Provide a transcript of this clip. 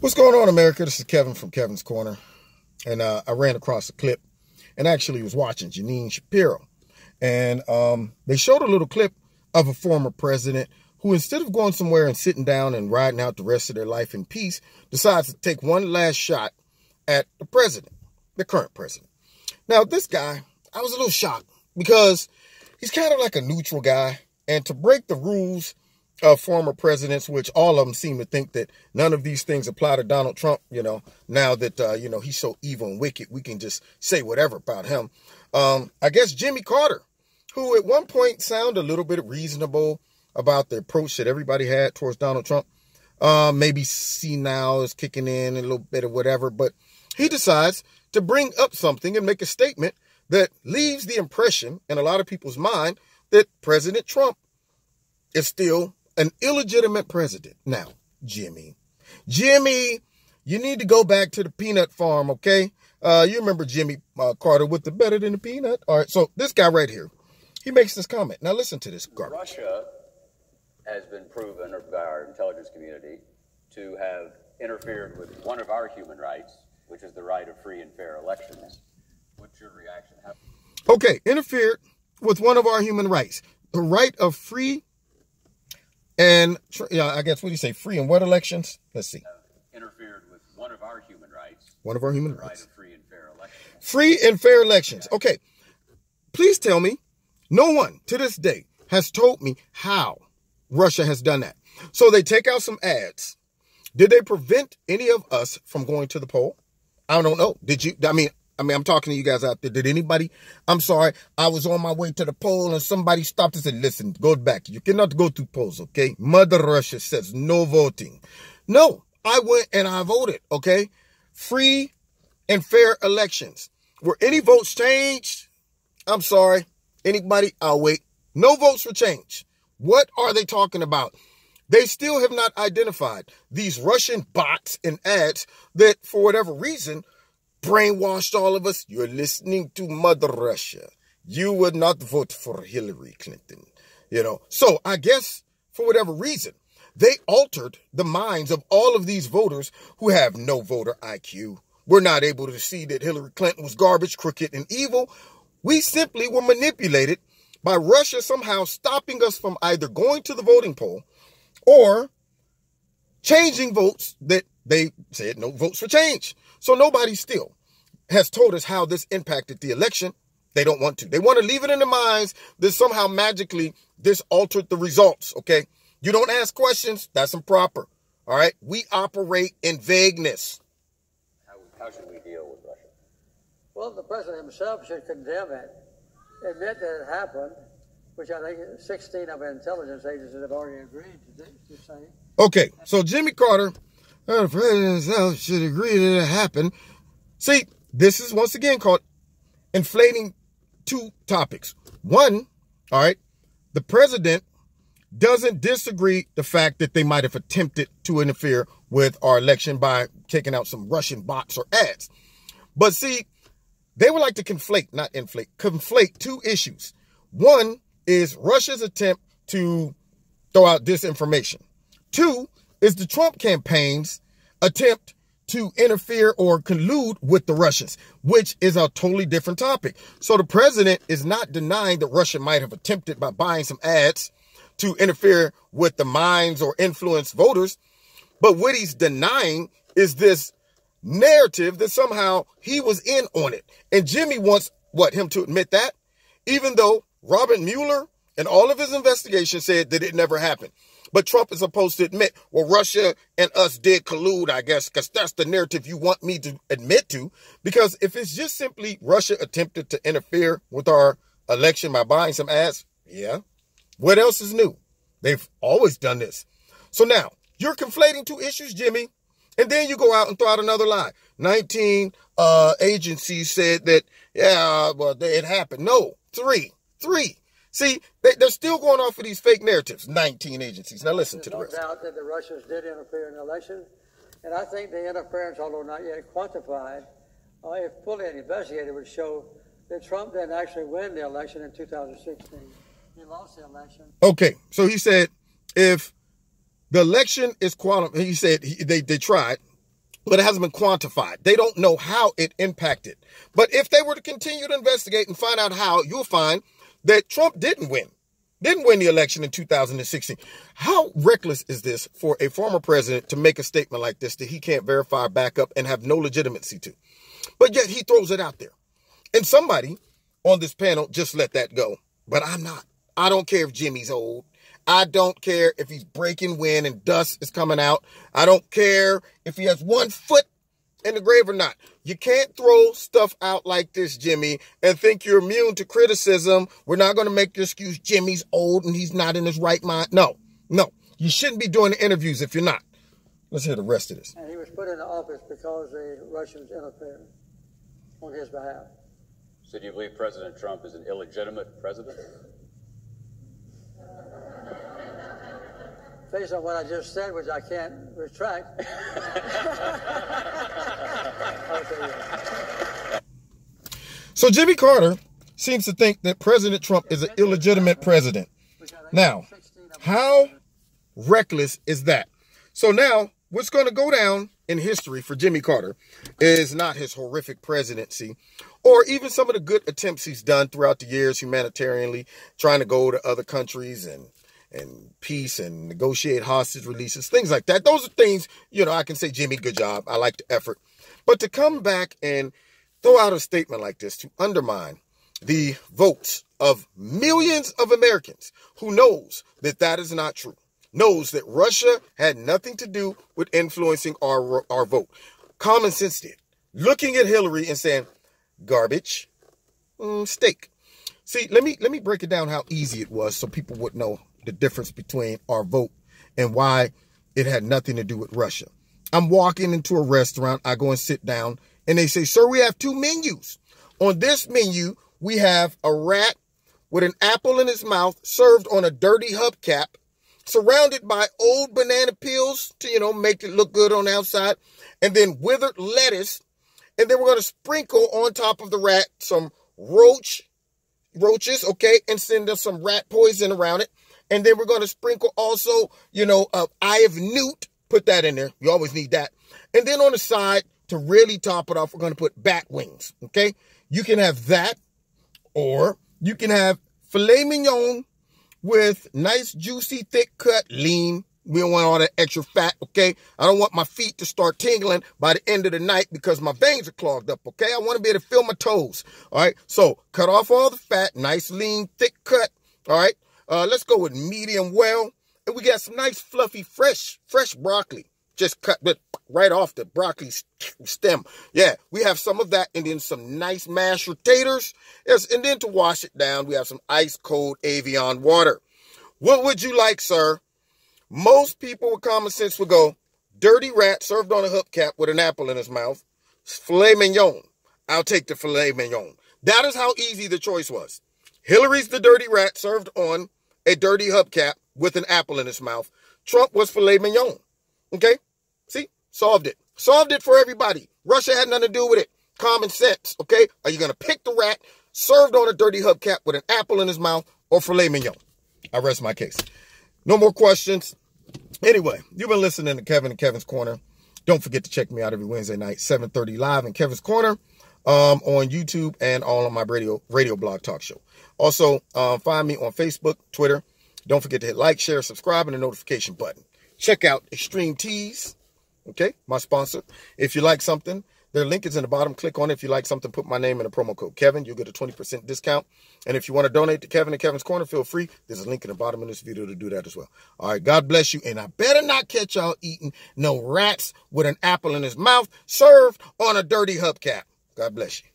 What's going on, America? This is Kevin from Kevin's Corner. And I ran across a clip and actually was watching Janine Shapiro. And they showed a little clip of a former president who, instead of going somewhere and sitting down and riding out the rest of their life in peace, decides to take one last shot at the president, the current president. Now, this guy, I was a little shocked because he's kind of like a neutral guy. And to break the rules of former presidents, which all of them seem to think that none of these things apply to Donald Trump, now that, he's so evil and wicked, we can just say whatever about him. I guess Jimmy Carter, who at one point sounded a little bit reasonable about the approach that everybody had towards Donald Trump, maybe senile is kicking in a little bit of whatever, but he decides to bring up something and make a statement that leaves the impression in a lot of people's mind that President Trump is still an illegitimate president. Now, Jimmy, you need to go back to the peanut farm, okay? You remember Jimmy Carter with the better than the peanut? All right, so this guy right here, he makes this comment. Now listen to this garbage. Russia has been proven by our intelligence community to have interfered with one of our human rights, which is the right of free and fair elections. What's your reaction? Okay, interfered with one of our human rights, the right of free and, I guess, what do you say, free and what elections? Let's see. Interfered with one of our human rights. One of our human rights. Right of free and fair elections. Free and fair elections. Okay. Please tell me, no one to this day has told me how Russia has done that. So they take out some ads. Did they prevent any of us from going to the poll? I don't know. Did you? I mean, I'm talking to you guys out there. Did anybody? I'm sorry. I was on my way to the poll and somebody stopped and said, listen, go back. You cannot go to polls, okay? Mother Russia says no voting. No, I went and I voted, okay? Free and fair elections. Were any votes changed? I'm sorry. Anybody? I'll wait. No votes were changed. What are they talking about? They still have not identified these Russian bots and ads that, for whatever reason, brainwashed all of us. You're listening to Mother Russia. You would not vote for Hillary Clinton. So I guess for whatever reason, they altered the minds of all of these voters who have no voter IQ. We're not able to see that Hillary Clinton was garbage, crooked, and evil. We simply were manipulated by Russia somehow stopping us from either going to the voting poll or changing votes that they said no votes were changed. So nobody still has told us how this impacted the election. They don't want to. They want to leave it in their minds that somehow magically this altered the results, okay? You don't ask questions. That's improper, all right? We operate in vagueness. How should we deal with Russia? Well, the president himself should condemn it, admit that it happened, which I think 16 of our intelligence agencies have already agreed to say. Okay, so Jimmy Carter, the president himself should agree that it happened. See, this is once again called inflating two topics. One, all right, the president doesn't disagree the fact that they might have attempted to interfere with our election by taking out some Russian bots or ads. But see, they would like to conflate two issues. One is Russia's attempt to throw out disinformation. Two is the Trump campaign's attempt to interfere or collude with the Russians, which is a totally different topic. So the president is not denying that Russia might have attempted by buying some ads to interfere with the minds or influence voters. But what he's denying is this narrative that somehow he was in on it. And Jimmy wants him to admit that, even though Robert Mueller and all of his investigations said that it never happened. But Trump is supposed to admit, well, Russia and us did collude, I guess, because that's the narrative you want me to admit to. Because if it's just simply Russia attempted to interfere with our election by buying some ads, yeah. What else is new? They've always done this. So now, you're conflating two issues, Jimmy, and then you go out and throw out another lie. 19 agencies said that, it happened. No, three. See, they're still going off of these fake narratives. 19 agencies. Now listen to the rest. There's no doubt that the Russians did interfere in the election. And I think the interference, although not yet quantified, if fully investigated, would show that Trump didn't actually win the election in 2016. He lost the election. Okay, so he said if the election is qualified, he said they tried, but it hasn't been quantified. They don't know how it impacted. But if they were to continue to investigate and find out how, you'll find that Trump didn't win the election in 2016. How reckless is this for a former president to make a statement like this that he can't verify, back up, and have no legitimacy to? But yet he throws it out there. And somebody on this panel just let that go. But I'm not. I don't care if Jimmy's old. I don't care if he's breaking wind and dust is coming out. I don't care if he has 1 foot in the grave or not. You can't throw stuff out like this, Jimmy, and think you're immune to criticism. We're not going to make the excuse Jimmy's old and he's not in his right mind. No. You shouldn't be doing the interviews if you're not. Let's hear the rest of this. And he was put into office because the Russians interfered on his behalf. So do you believe President Trump is an illegitimate president? Based on what I just said, which I can't retract. So Jimmy Carter seems to think that President Trump is an illegitimate president. Now, how reckless is that? So now, what's going to go down in history for Jimmy Carter is not his horrific presidency or even some of the good attempts he's done throughout the years humanitarianly, trying to go to other countries and peace and negotiate hostage releases, things like that. Those are things, I can say, Jimmy, good job. I like the effort. But to come back and throw out a statement like this to undermine the votes of millions of Americans who knows that that is not true, knows that Russia had nothing to do with influencing our vote. Common sense did. Looking at Hillary and saying, garbage, steak. See, let me break it down how easy it was so people would know the difference between our vote and why it had nothing to do with Russia. I'm walking into a restaurant. I go and sit down and they say, sir, we have 2 menus. On this menu, we have a rat with an apple in his mouth served on a dirty hubcap, surrounded by old banana peels to, make it look good on the outside, and then withered lettuce. And then we're going to sprinkle on top of the rat some roaches, okay, and send us some rat poison around it. And then we're going to sprinkle also, eye of newt. Put that in there. You always need that. And then on the side, to really top it off, we're going to put bat wings, okay? You can have that, or you can have filet mignon with nice, juicy, thick cut, lean. We don't want all that extra fat, okay? I don't want my feet to start tingling by the end of the night because my veins are clogged up, okay? I want to be able to feel my toes, all right? So cut off all the fat, nice, lean, thick cut, all right? Let's go with medium well. And we got some nice, fluffy, fresh broccoli. Just cut right off the broccoli stem. Yeah, we have some of that. And then some nice mashed potatoes. Yes, and then to wash it down, we have some ice cold Evian water. What would you like, sir? Most people with common sense would go, dirty rat served on a hubcap with an apple in his mouth. Filet mignon. I'll take the filet mignon. That is how easy the choice was. Hillary's the dirty rat served on a dirty hubcap with an apple in his mouth. Trump was filet mignon. Okay? See? Solved it. Solved it for everybody. Russia had nothing to do with it. Common sense. Okay? Are you going to pick the rat served on a dirty hubcap with an apple in his mouth or filet mignon? I rest my case. No more questions. Anyway, you've been listening to Kevin and Kevin's Corner. Don't forget to check me out every Wednesday night, 7:30 live in Kevin's Corner on YouTube and all on my radio blog talk show. Also, find me on Facebook, Twitter. Don't forget to hit like, share, subscribe, and the notification button. Check out Extreme Teas, okay, my sponsor. If you like something, their link is in the bottom. Click on it. If you like something, put my name in the promo code Kevin. You'll get a 20% discount. And if you want to donate to Kevin and Kevin's Corner, feel free. There's a link in the bottom of this video to do that as well. All right, God bless you. And I better not catch y'all eating no rats with an apple in his mouth served on a dirty hubcap. God bless you.